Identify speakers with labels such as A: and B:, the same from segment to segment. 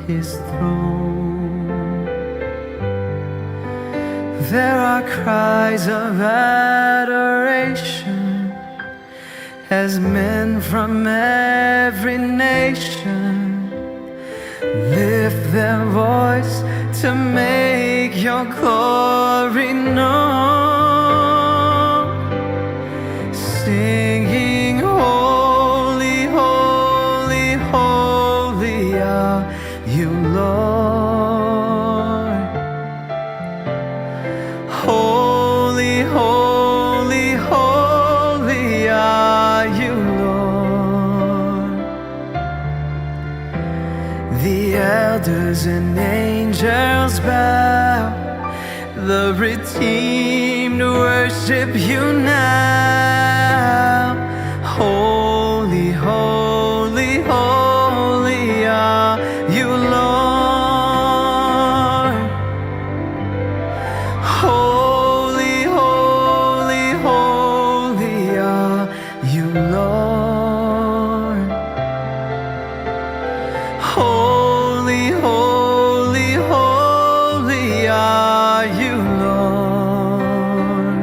A: his throne. There are cries of adoration as men from every nation lift their voice to make your glory known, singing, holy, holy, holy are you, Lord. Holy, holy, holy are you, Lord. The elders and angels bow, the redeemed worship you now. Holy, holy, holy are you, Lord. Holy, holy, holy are you, Lord. Holy, holy, holy are you, Lord.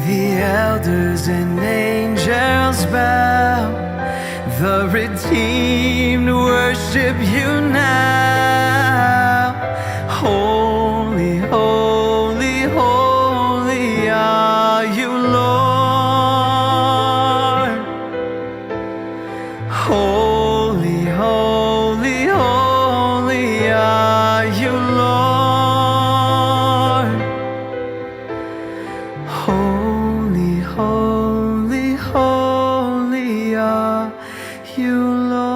A: The elders and angels bow, the redeemed worship you now. Holy, holy, holy are you, Lord. Holy, holy, holy are you, Lord. Holy, holy, holy are you, Lord.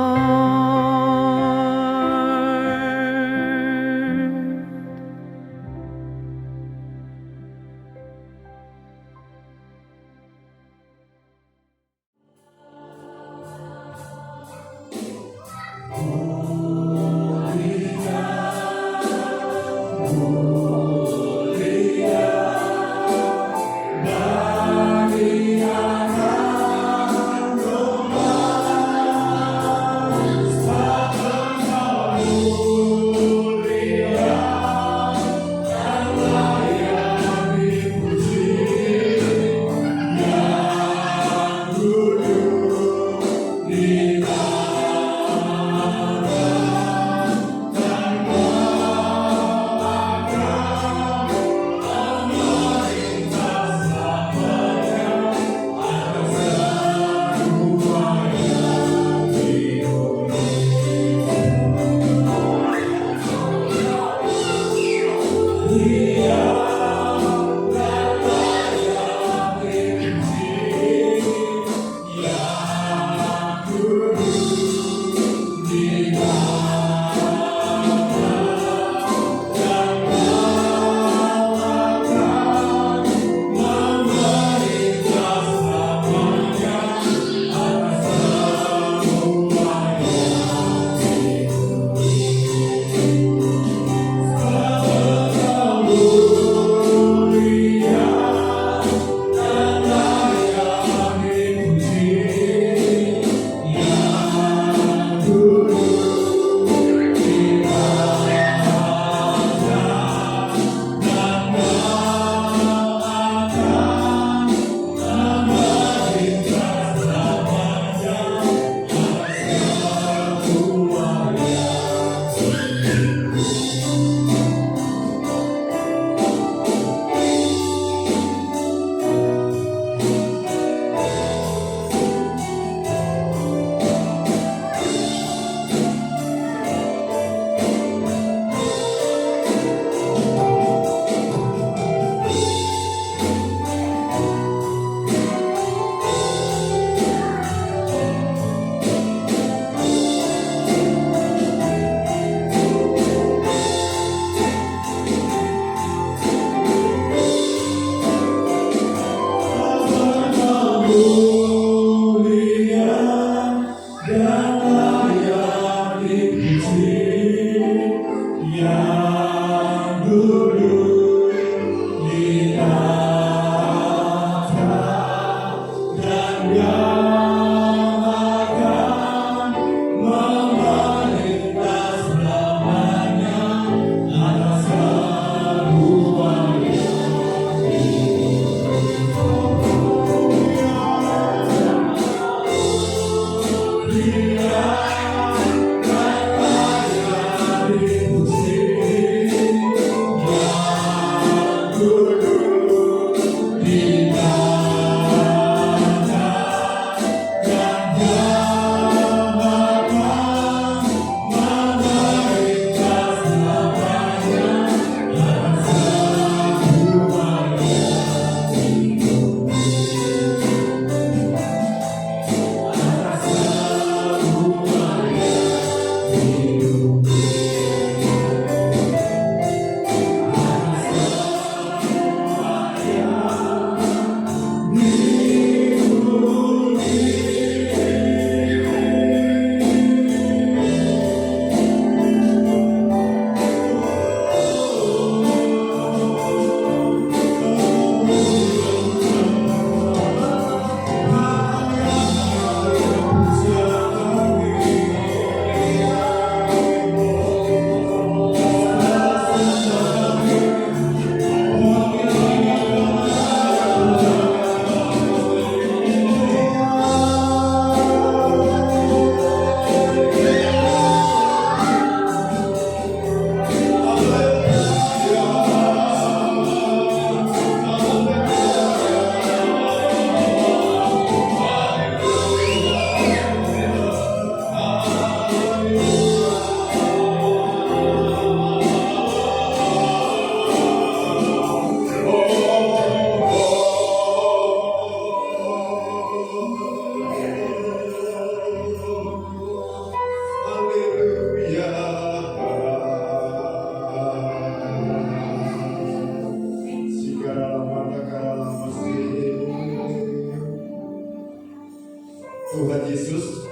B: Yesus,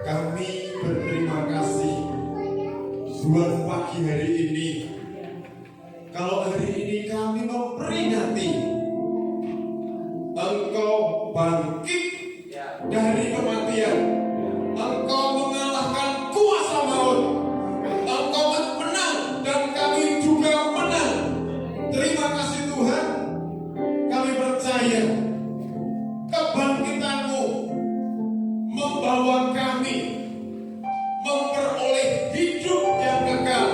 B: kami berterima kasih buat pagi hari ini. Kalau hari ini kami memperingati Engkau bangkit dari kematian, Engkau mengalahkan kuasa maut, Engkau menang dan kami juga menang. Terima kasih Tuhan, kami percaya kebangkitan-Mu membawa kami memperoleh hidup yang kekal.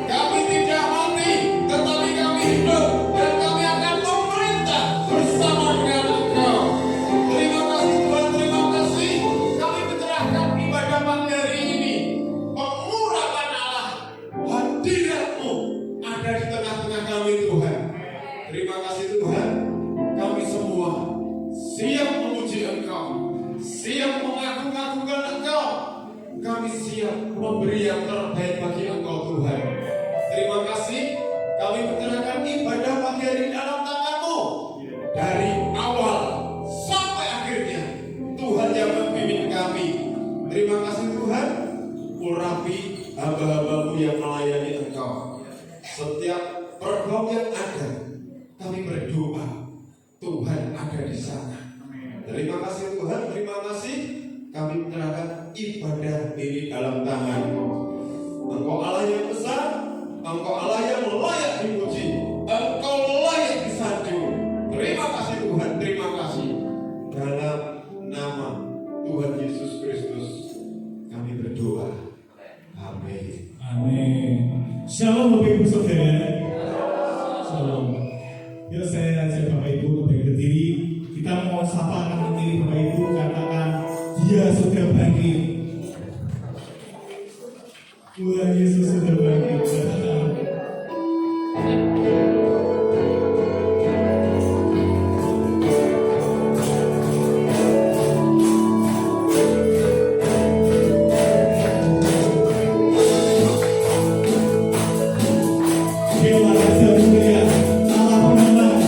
B: Kami tidak mati, tetapi kami hidup dan kami akan memerintah bersama dengan Engkau. Terima kasih Tuhan, terima kasih. Kami menyerahkan ibadah pagi hari ini. Pengurapan Allah, hadirat-Mu ada di tengah-tengah kami Tuhan. Terima kasih Tuhan. Kami semua siap memuji Engkau, siap mengagung-agungkan Engkau. Kami siap memberi yang terbaik bagi Engkau Tuhan. Terima kasih. Kami menyerahkan ibadah pagi hari ini dalam tangan-Mu. Dari awal sampai akhirnya Tuhan yang membimbing kami. Terima kasih Tuhan. Urapi hamba-hamba-Mu yang melayani Engkau. Setiap program yang ada, kami berdoa Tuhan ada di sana. Terima kasih Tuhan, terima kasih. Kami menyerahkan ibadah ini dalam tangan-Mu. Engkau Allah yang besar, Engkau Allah yang layak dipuji, Engkau layak disanjung. Terima kasih Tuhan, terima kasih. Dalam nama Tuhan Yesus Kristus kami berdoa. Amin.
C: Amin. Shalom Bapak Ibu Saudara. Shalom. Yuk saya ajak Bapak Ibu untuk berdiri. Kita mau sapa kanan kiri Bapak Ibu, katakan Dia sudah bangkit. Tuhan Yesus sudah bangkit. Katakan. Dewa Raja Mulia, Allah pemenang,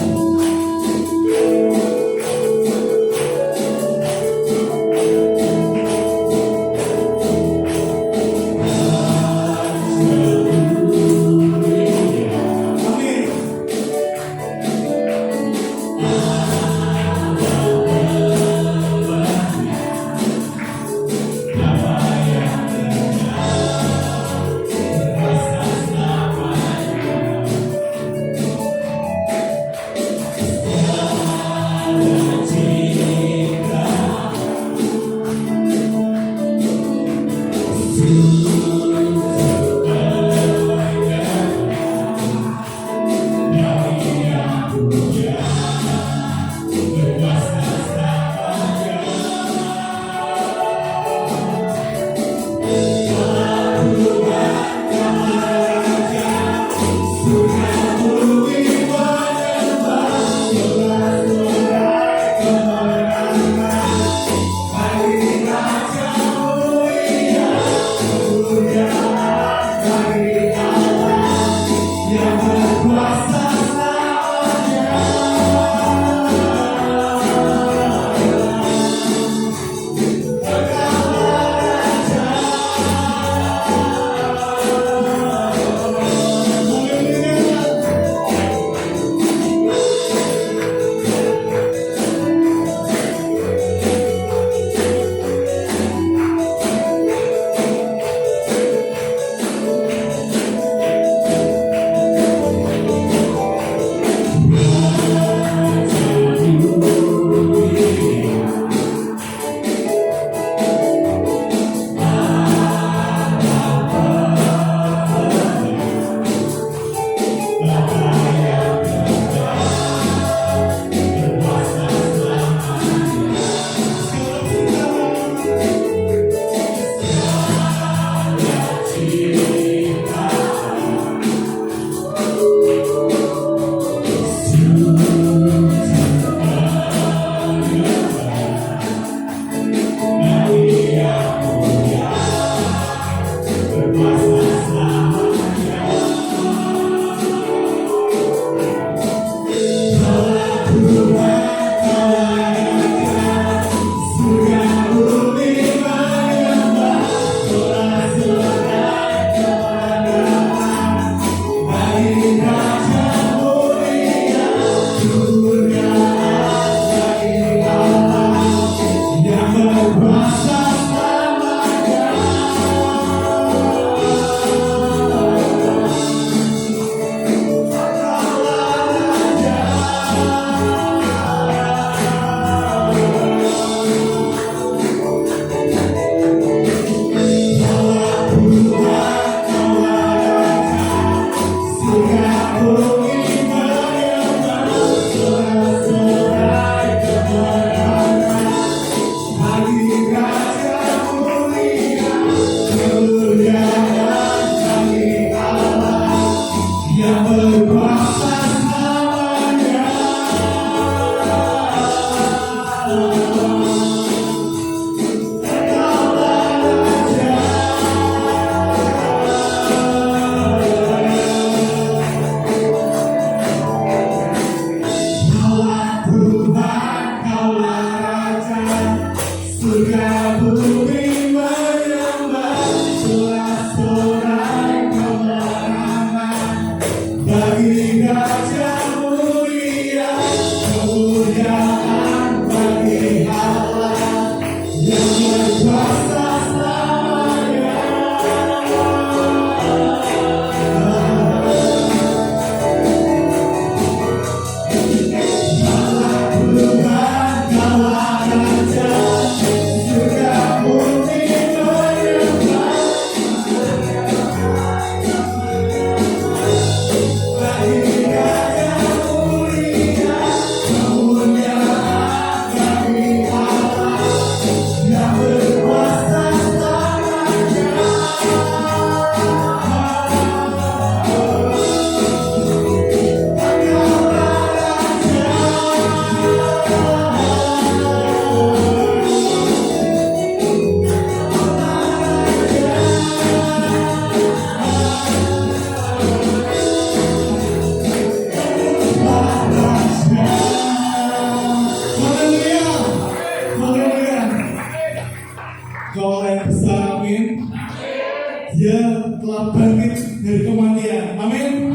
C: dari kematian. Amin.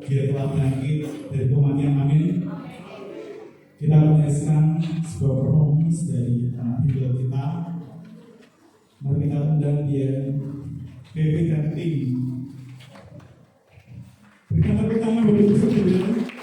C: dia telah bangkit dari kematian. Amin. Kita menyaksikan sebuah performance dari anak Bimbel kita. Mari kita undang dia, PB dan tim. Berikan tepuk tangan bagi Ibu Saudara.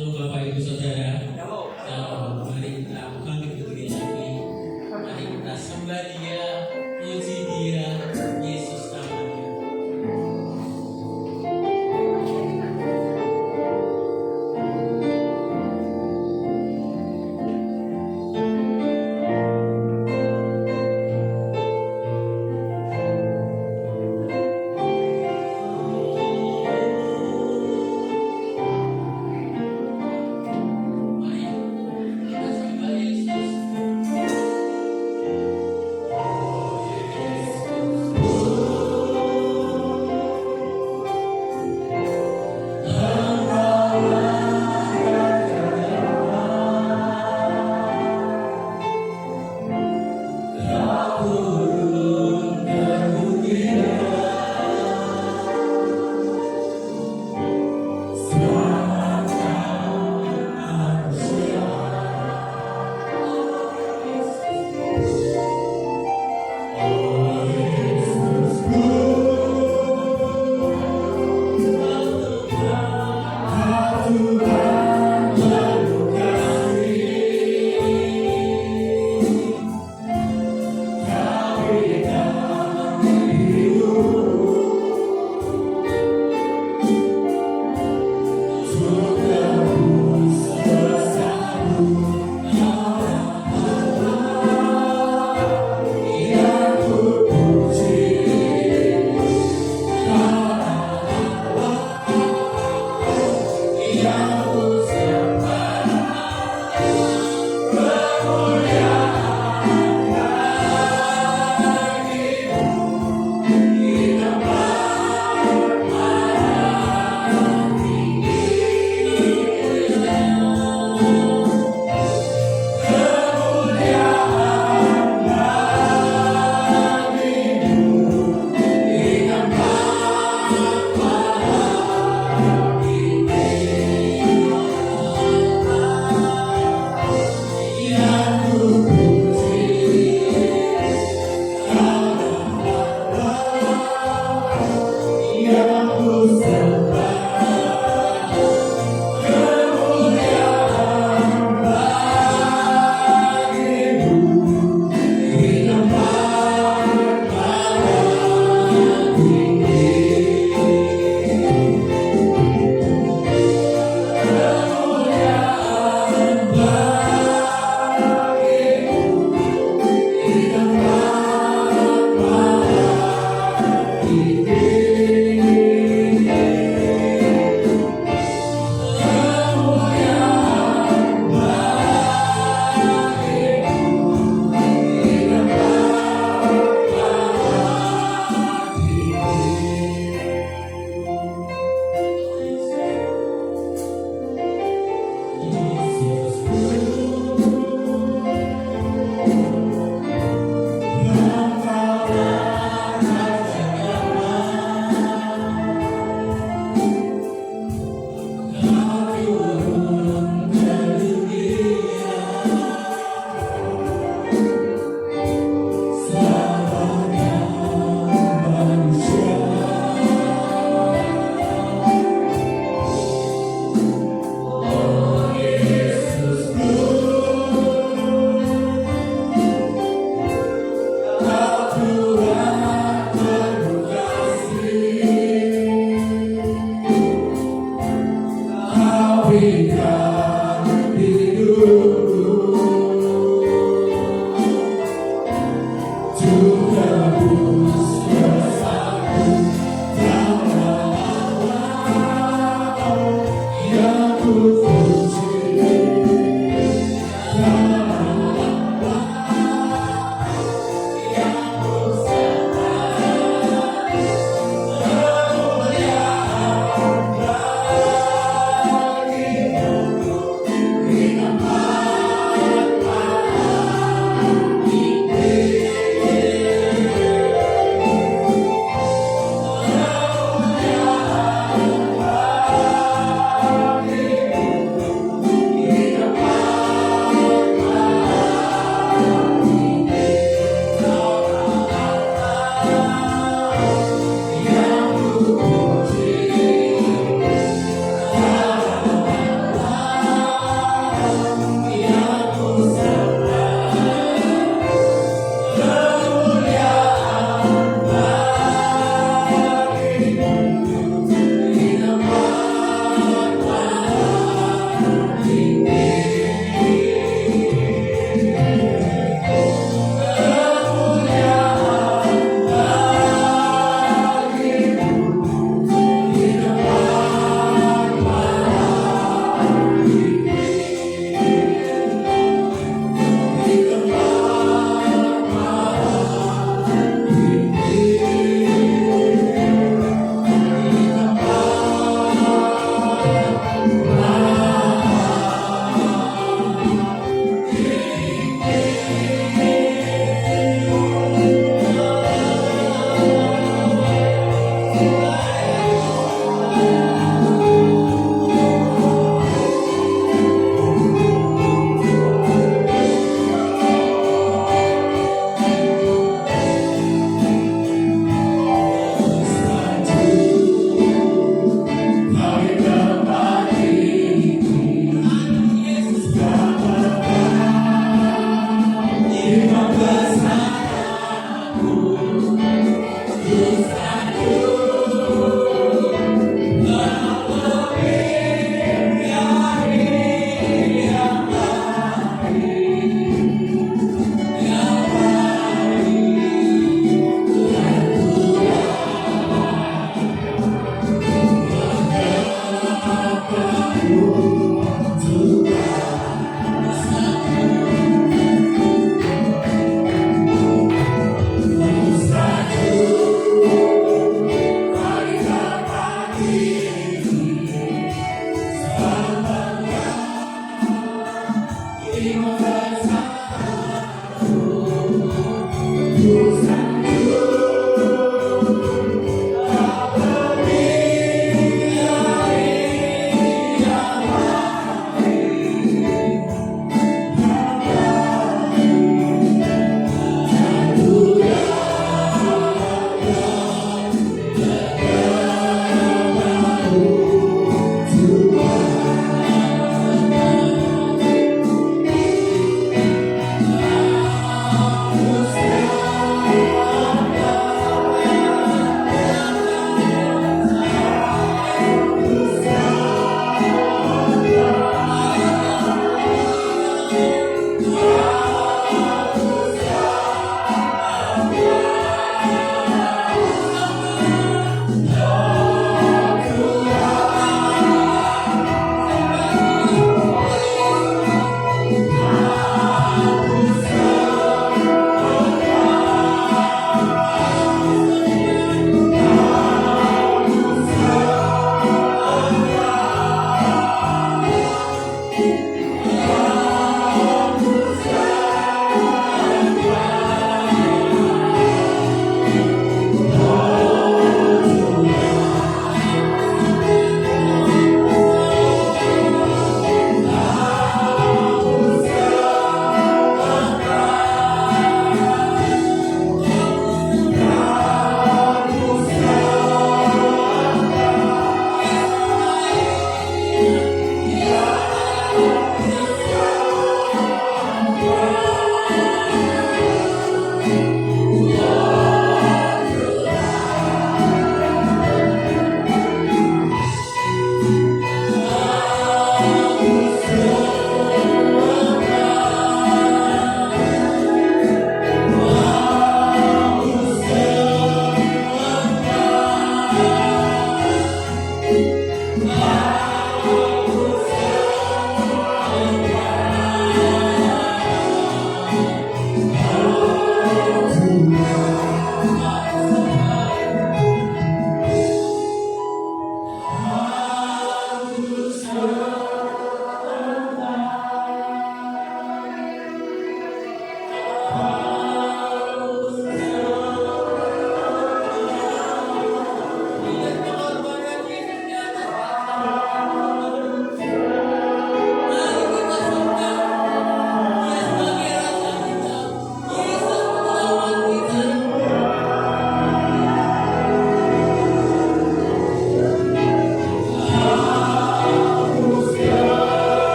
D: Shalom Bapak Ibu Saudara. Shalom. Mari kita bangkit berdiri lagi. Mari kita sembah Dia, puji Dia, Yesus namanya.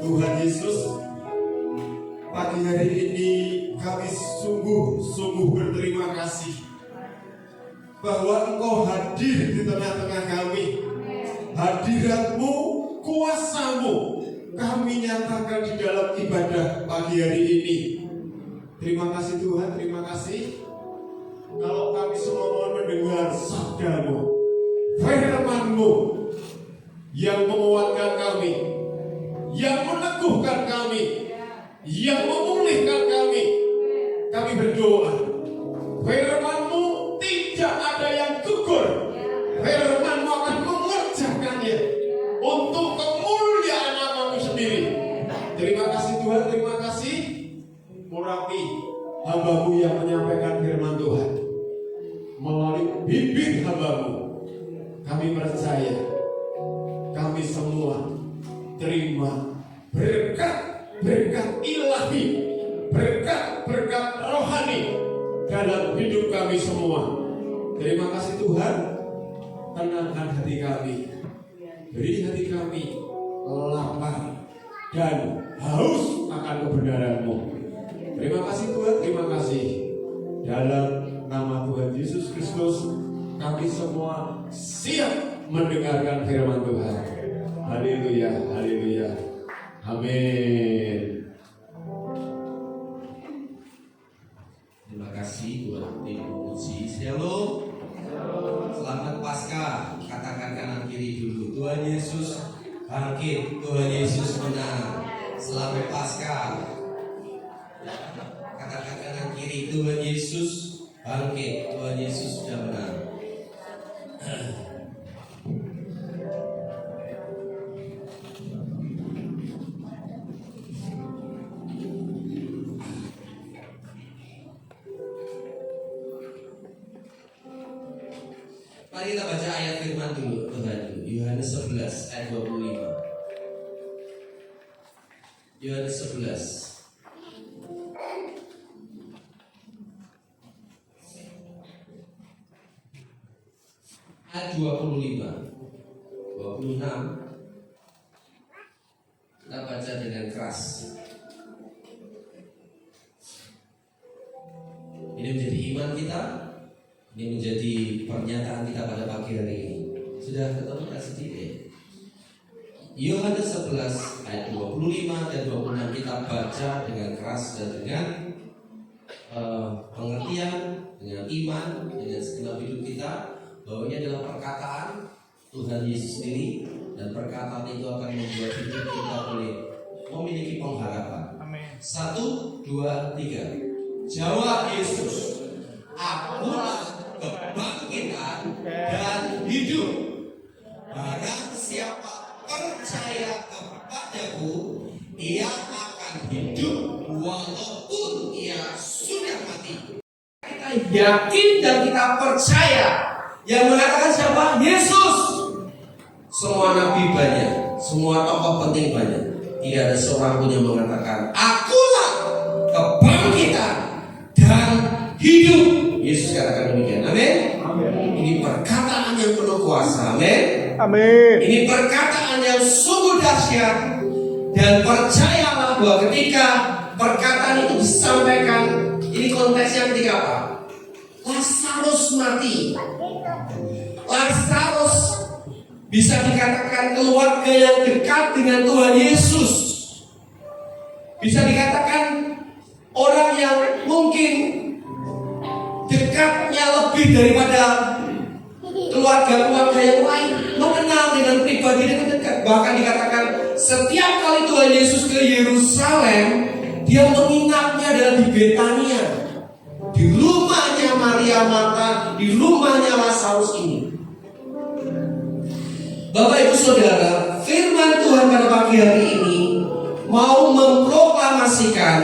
B: Tuhan Yesus, pagi hari ini kami sungguh berterima kasih bahwa Engkau hadir di tengah-tengah kami. Hadirat-Mu, kuasa-Mu kami nyatakan di dalam ibadah pagi hari ini. Terima kasih Tuhan, terima kasih. Kalau kami semua mau mendengar sabda-Mu, firman-Mu yang menguatkan kami, yang meneguhkan kami, yang memulihkan kami. Kami berdoa, firman-Mu tidak ada yang gugur. Firman-Mu akan mengerjakannya untuk kemuliaan nama-Mu sendiri. Terima kasih Tuhan, terima kasih. Urapi hamba-Mu yang menyampaikan firman Tuhan melalui bibir hamba-Mu. Kami percaya, kami semua terima berkat ilahi, berkat rohani dalam hidup kami semua. Terima kasih Tuhan. Tenangkan hati kami, beri hati kami lapar dan haus akan kebenaran-Mu. Terima kasih Tuhan, terima kasih. Dalam nama Tuhan Yesus Kristus, kami semua siap mendengarkan firman Tuhan. Haleluya, haleluya. Amin.
E: Terima kasih buat tim puji. Shalom. Selamat Paskah. Katakan kanan kiri dulu. Tuhan Yesus bangkit. Tuhan Yesus menang. Selamat Paskah. Katakan kanan kiri. Tuhan Yesus bangkit. Tuhan Yesus sudah menang. Mari kita baca ayat firman dulu, Tuhan dulu. Yohanes 11 ayat 25. Yohanes 11 ayat 25, 26. Kita baca dengan keras. Ini menjadi iman kita. Ini menjadi pernyataan kita pada pagi hari ini. Sudah ketemu tak sedikit? Yohanes 11 ayat 25 dan 26 kita baca dengan keras dan dengan pengertian, dengan iman, dengan segenap hidup kita bahwa ini adalah perkataan Tuhan Yesus sendiri, dan perkataan itu akan membuat hidup kita boleh memiliki pengharapan. Amin. 1, 2, 3. Jawab Yesus, akulah kebangkitan dan hidup. Barang siapa percaya kepadaku, ia akan hidup walaupun ia sudah mati. Kita yakin dan kita percaya. Yang mengatakan siapa? Yesus. Semua nabi banyak, semua tokoh penting banyak. Tidak ada seorang pun yang mengatakan akulah kebangkitan dan hidup. Yesus katakan demikian. Amin. Ini perkataan yang penuh kuasa. Amin.
F: Amin.
E: Ini perkataan yang sungguh dahsyat. Dan percayalah bahwa ketika perkataan itu disampaikan, ini konteksnya ketika apa? Lazarus mati. Lazarus bisa dikatakan keluarga yang dekat dengan Tuhan Yesus. Bisa dikatakan orang yang mungkin dekatnya lebih daripada keluarga-keluarga yang lain, mengenal dengan pribadi dengan dekat. Bahkan dikatakan setiap kali Tuhan Yesus ke Yerusalem, dia menginapnya adalah di Betania, di rumahnya Maria Marta, di rumahnya Lazarus ini. Bapak Ibu Saudara, firman Tuhan pada pagi hari ini mau memproklamasikan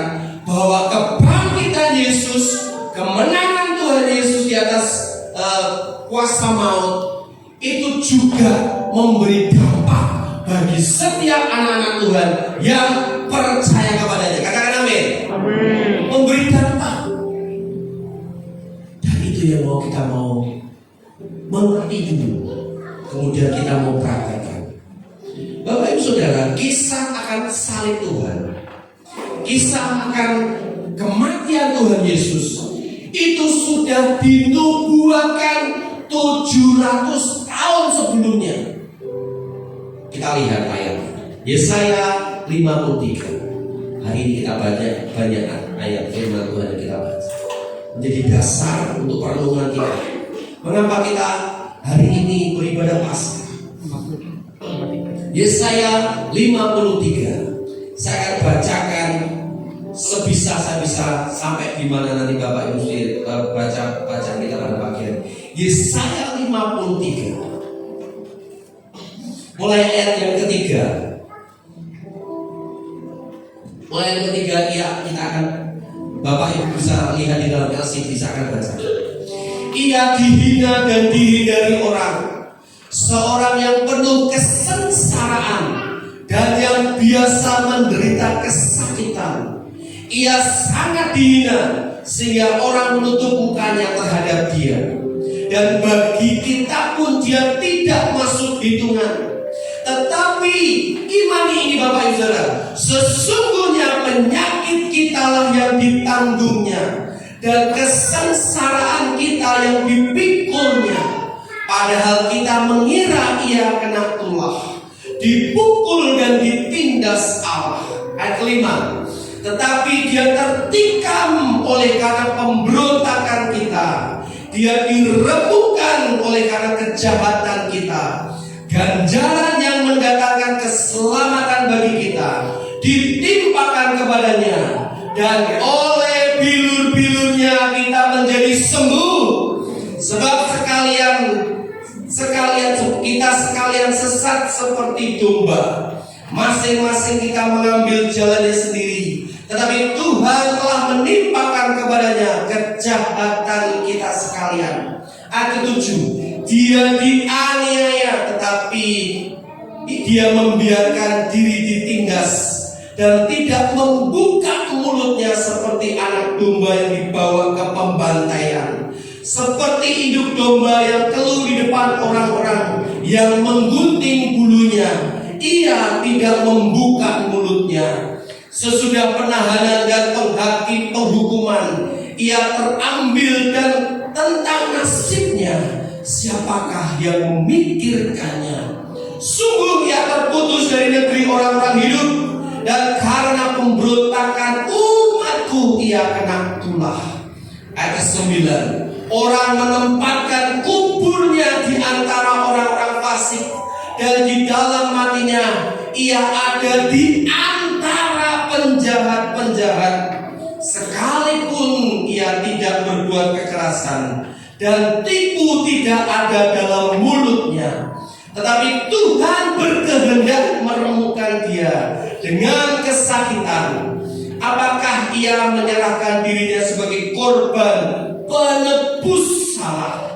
E: bahwa kebangkitan Yesus, kemenangan Tuhan Yesus di atas kuasa maut itu juga memberi dampak bagi setiap anak-anak Tuhan yang percaya kepadanya. Katakan amin.
F: Amin.
E: Memberi dampak. Dan itu yang kita mau mengerti dulu. Kemudian kita mau praktekkan. Bapak Ibu Saudara, kisah akan salib Tuhan, kisah akan kematian Tuhan Yesus itu sudah dinubuatkan 700 tahun sebelumnya. Kita lihat ayat Yesaya 53. Hari ini kita banyak ayat firman Tuhan yang kita baca, menjadi dasar untuk perenungan kita. Mengapa kita hari ini beribadah Paskah? Yesaya 53. Saya akan bacakan sebisa saya bisa sampai di mana nanti Bapak Ibu baca kita pada pagi hari. Yesaya 53. Mulai ayat yang ketiga. Mulai ayat ketiga kita akan Bapak Ibu bisa lihat di dalam LCD, saya akan baca. Ia dihina dan dihindari orang, seorang yang penuh kesengsaraan dan yang biasa menderita kesakitan. Ia sangat dihina sehingga orang menutup mukanya terhadap dia. Dan bagi kita pun dia tidak masuk hitungan. Tetapi imani ini Bapak Ibu Saudara, sesungguhnya penyakit kitalah yang ditanggungnya dan kesengsaraan kita yang dipikulnya. Padahal kita mengira ia kena tulah, dipukul dan ditindas Allah. Ayat 5. Tetapi dia tertikam oleh karena pemberontakan kita, dia diremukkan oleh karena kejahatan kita. Ganjaran yang mendatangkan keselamatan bagi kita ditimpakan kepadanya, dan oleh bilur-bilurnya kita menjadi sembuh. Sebab kita sekalian sesat seperti domba, masing-masing kita mengambil jalannya sendiri. Tetapi Tuhan telah menimpakan kepadanya kejahatan kita sekalian. Ayat 7. Dia dianiaya, tetapi dia membiarkan diri ditindas dan tidak membuka mulutnya seperti anak domba yang dibawa ke pembantaian. Seperti induk domba yang keluh di depan orang-orang yang menggunting bulunya, ia tidak membuka mulutnya. Sesudah penahanan dan penghukuman, ia terambil, dan tentang nasibnya siapakah yang memikirkannya? Sungguh ia terputus dari negeri orang-orang hidup, dan karena pemberontakan umatku ia kena tulah. Ayat 9. Orang menempatkan kuburnya di antara orang-orang fasik, dan di dalam matinya ia ada di antara penjahat-penjahat. Sekalipun ia tidak berbuat kekerasan dan tipu tidak ada dalam mulutnya, tetapi Tuhan berkehendak meremukkan dia dengan kesakitan. Apakah ia menyerahkan dirinya sebagai korban penebus salah?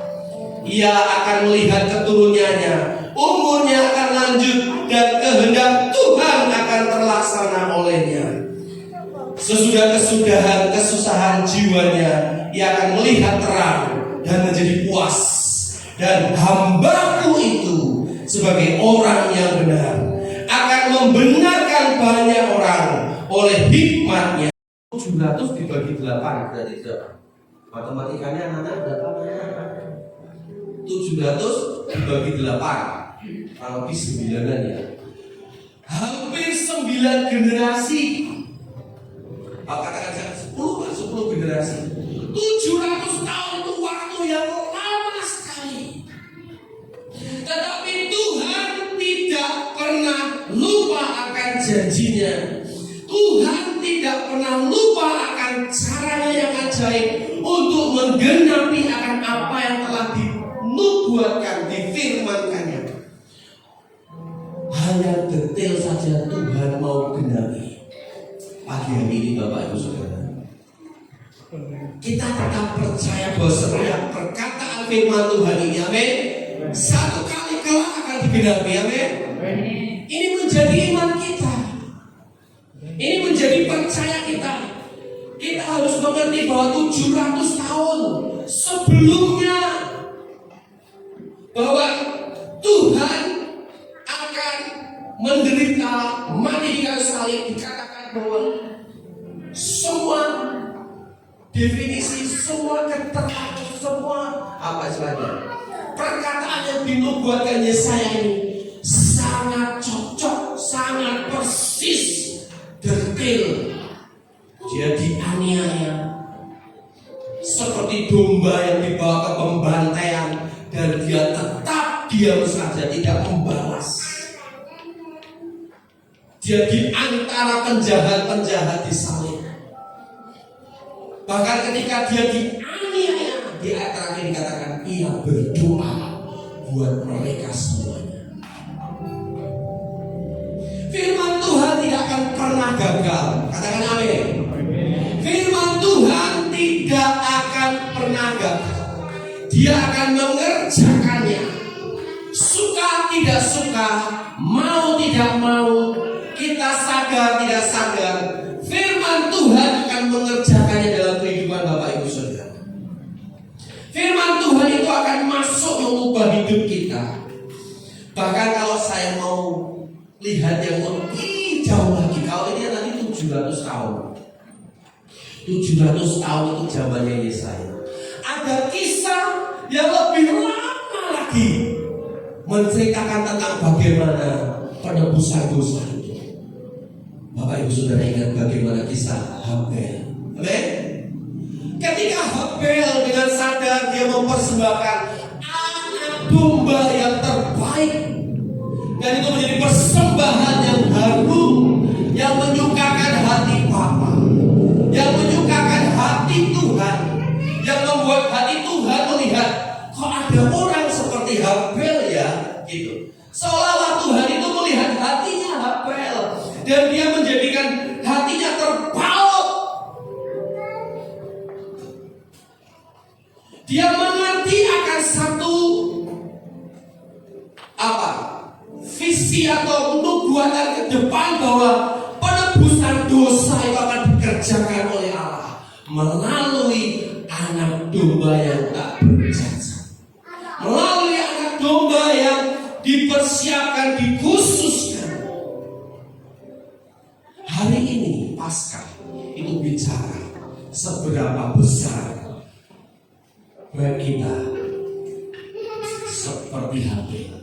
E: Ia akan melihat keturunannya, umurnya akan lanjut, dan kehendak Tuhan akan terlaksana olehnya. Sesudah kesusahan jiwanya, ia akan melihat terang dan menjadi puas. Dan hambaku itu sebagai orang yang benar, akan membenarkan banyak orang oleh hikmat-Nya. 700 dibagi 8 berarti berapa? Matematikanya anak-anak berapa? 700 dibagi 8 kurang lebih 9-an ya. Hampir 9 generasi. Katakan 10 generasi. 700 tahun itu waktu yang lama sekali. Tetapi Tuhan tidak pernah lupa akan janjinya. Tuhan tidak pernah lupa akan caranya yang ajaib untuk menggenapi akan apa yang telah dinubuatkan, difirmankannya. Hanya detail saja Tuhan mau genapi. Pagi hari ini Bapak Ibu Saudara, kita tetap percaya bahwa setiap perkataan firman Tuhan ini, amin, satu kali kelak akan digenapi, amin. Ini menjadi iman kita. Ini menjadi percaya kita. Kita harus mengerti bahwa 700 tahun sebelumnya bahwa Tuhan akan menderita, mati di kayu salib. Dikatakan bahwa semua definisi, semua keterangan, semua apa istilahnya, perkataan yang dinubuatkan Yesaya ini sangat cocok, sangat persis, detail. Dia dianiaya seperti domba yang dibawa ke pembantaian, dan dia tetap diam saja, tidak membalas. Dia di antara penjahat-penjahat disalib. Bahkan ketika dia dianiaya, di antara ini dikatakan ia berdoa buat mereka semuanya. Firman Tuhan tidak akan pernah gagal. Katakan amin. Firman Tuhan tidak akan pernah gagal. Dia akan mengerjakannya. Suka tidak suka, mau tidak mau, kita sadar tidak sadar, firman Tuhan akan mengerjakannya dalam kehidupan Bapak Ibu Saudara. Firman Tuhan itu akan masuk mengubah hidup kita. Bahkan kalau saya mau lihat yang lebih jauh lagi, kalau ini nanti 700 tahun. 700 tahun itu zamannya Yesaya. Ada kisah yang lebih lama lagi menceritakan tentang bagaimana penebusan dosa itu. Bapak Ibu Saudara ingat bagaimana kisah Habel? Amin. Ketika Habel dengan sadar dia mempersembahkan anak domba yang terbaik, dan itu menjadi persembahan yang harum, yang menyukakan hati Bapa, yang menyukakan hati Tuhan, yang membuat hati Tuhan melihat, kok ada orang seperti Habel ya, gitu. Seolah-olah Tuhan itu melihat hatinya Habel, dan dia menjadikan hatinya terpaut. Dia mengerti akan satu visi atau nubuatan ke depan bahwa penebusan dosa itu akan dikerjakan oleh Allah melalui anak domba yang tak bercacat, melalui anak domba yang dipersiapkan, dikhususkan. Hari ini Paskah itu bicara seberapa besar bagi kita seperti Habel.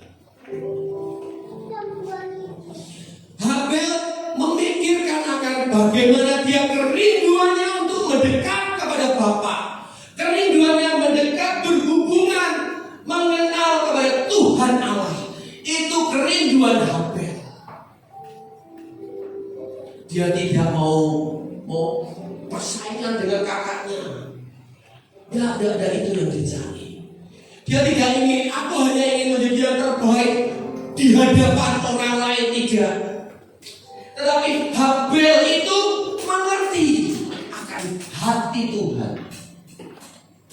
E: Habel memikirkan akan bagaimana dia kerinduannya untuk mendekat kepada Bapa, kerinduannya mendekat, berhubungan, mengenal kepada Tuhan Allah. Itu kerinduan Habel. Dia tidak mau persaingan dengan kakaknya. Tidak ada itu yang dicari. Dia tidak ingin, aku hanya ingin menjadi yang terbaik di hadapan orang lain, tidak. Tetapi Habel itu mengerti akan hati Tuhan.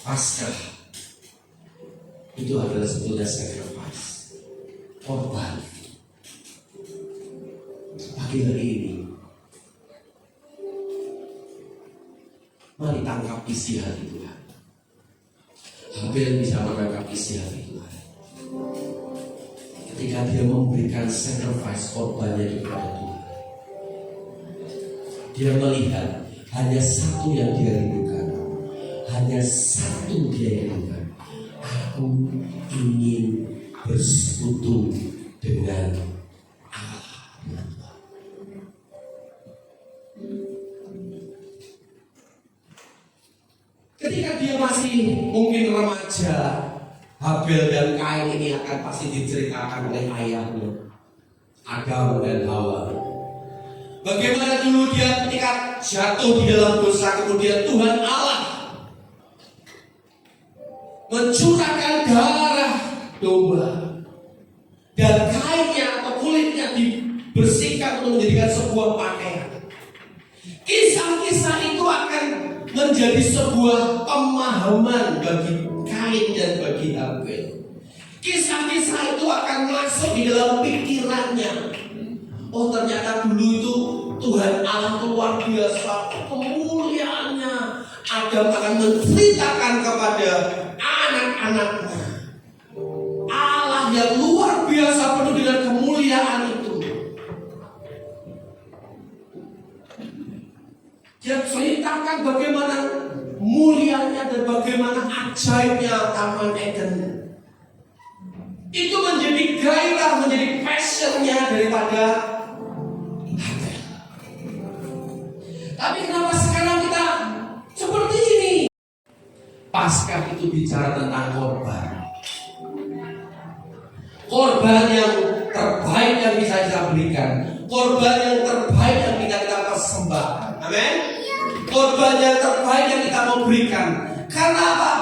E: Paskah itu adalah sebetulnya sacrifice, korban. Pagi hari ini, mari tangkap isi hati Tuhan. Habel bisa menangkap isi hati Tuhan ketika dia memberikan menyerahkan sacrifice korbannya kepada Tuhan. Dia melihat hanya satu yang dia rindukan, hanya satu dia rindukan. Aku ingin bersekutu dengan Allah. Ketika dia masih mungkin remaja, Habel dan Kain ini akan pasti diceritakan oleh ayahnya, Adam dan Hawa. Bagaimana dulu dia ketika jatuh di dalam dosa, kemudian Tuhan Allah mencurahkan darah domba dan kainnya atau kulitnya dibersihkan untuk menjadikan sebuah pakaian. Kisah-kisah itu akan menjadi sebuah pemahaman bagi Kain dan bagi Habel. Kisah-kisah itu akan masuk di dalam pikirannya. Oh, ternyata dulu itu Tuhan Allah itu luar biasa kemuliaannya. Adam akan menceritakan kepada anak-anaknya Allah yang luar biasa penuh dengan kemuliaan itu. Dia ceritakan bagaimana mulianya dan bagaimana ajaibnya Taman Eden. Itu menjadi gairah, menjadi passionnya daripada Habel. Tapi kenapa sekarang kita seperti ini? Paskah itu bicara tentang korban. Korban yang terbaik yang bisa kita berikan, korban yang terbaik yang kita persembahkan. Amin. Korban yang terbaik yang kita mau berikan. Karena apa?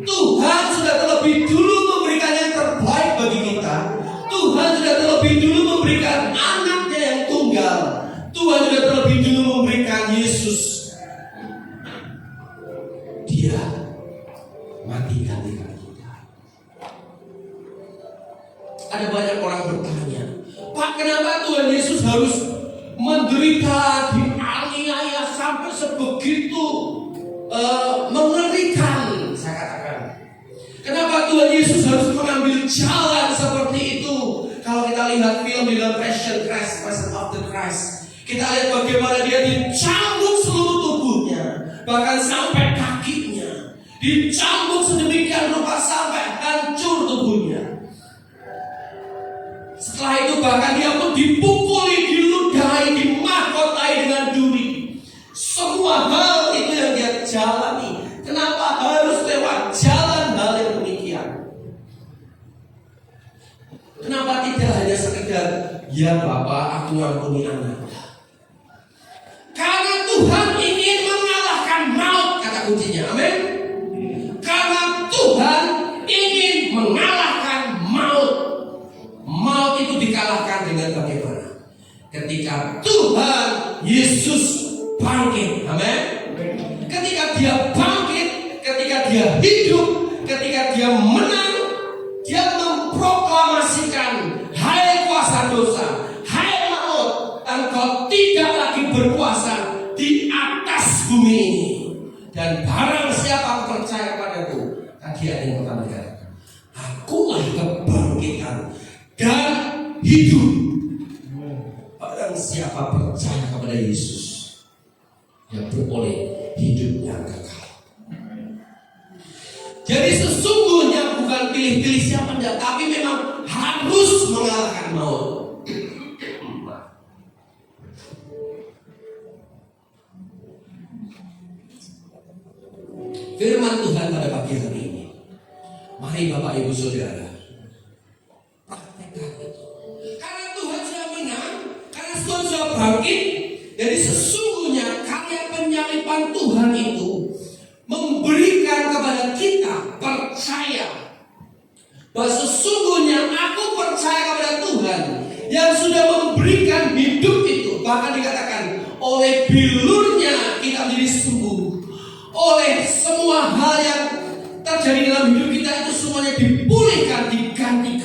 E: Tuhan sudah terlebih dulu memberikan yang terbaik bagi kita. Tuhan sudah terlebih dulu memberikan anaknya yang tunggal. Tuhan sudah terlebih dulu memberikan Yesus. Dia mati gantikan kita. Ada banyak orang bertanya, Pak, kenapa Tuhan Yesus harus menderita, dianiaya sampai sebegitu mengerikan? Saya katakan, kenapa Tuhan Yesus harus mengambil jalan seperti itu? Kalau kita lihat film di dalam Passion of the Christ, kita lihat bagaimana dia dicambuk seluruh tubuhnya, bahkan sampai kakinya, dicambuk sedemikian rupa sampai hancur tubuhnya. Setelah itu bahkan dia pun dipukuli, diludahi, dimahkotai dengan duri. Semua hal itu yang dia jalani. Kenapa harus lewat jalan hal yang demikian? Kenapa tidak hanya sekedar, ya Bapak, aku ngampuni anak? Karena Tuhan ingin mengalahkan maut, kata kuncinya. Amin. Karena Tuhan ingin mengalahkan maut. Maut itu dikalahkan dengan bagaimana? Ketika Tuhan Yesus bangkit. Amin. Ketika dia bangkit, ketika dia hidup, ketika dia menang, dia memproklamasikan, hai kuasa dosa, hai maut, engkau tidak lagi berkuasa di atas bumi ini. Dan barang siapa percaya padaku, tadi ada yang pertama dikatakan, akulah kebangkitan dan hidup. Barang siapa percaya kepada Yesus, yang beroleh hidup yang kekal. Jadi sesungguhnya bukan pilih-pilih siapa enggak, tapi memang harus mengalahkan maut. Firman Tuhan pada pagi hari ini, mari Bapak Ibu Saudara praktekkan itu. Karena Tuhan sudah menang, karena Tuhan sudah bangkit. Jadi sesungguhnya karya penyaliban Tuhan itu memberikan kepada kita percaya bahwa sesungguhnya aku percaya kepada Tuhan yang sudah memberikan hidup itu. Bahkan dikatakan oleh bilurnya kita menjadi sembuh. Oleh semua hal yang terjadi dalam hidup kita itu semuanya dipulihkan, digantikan.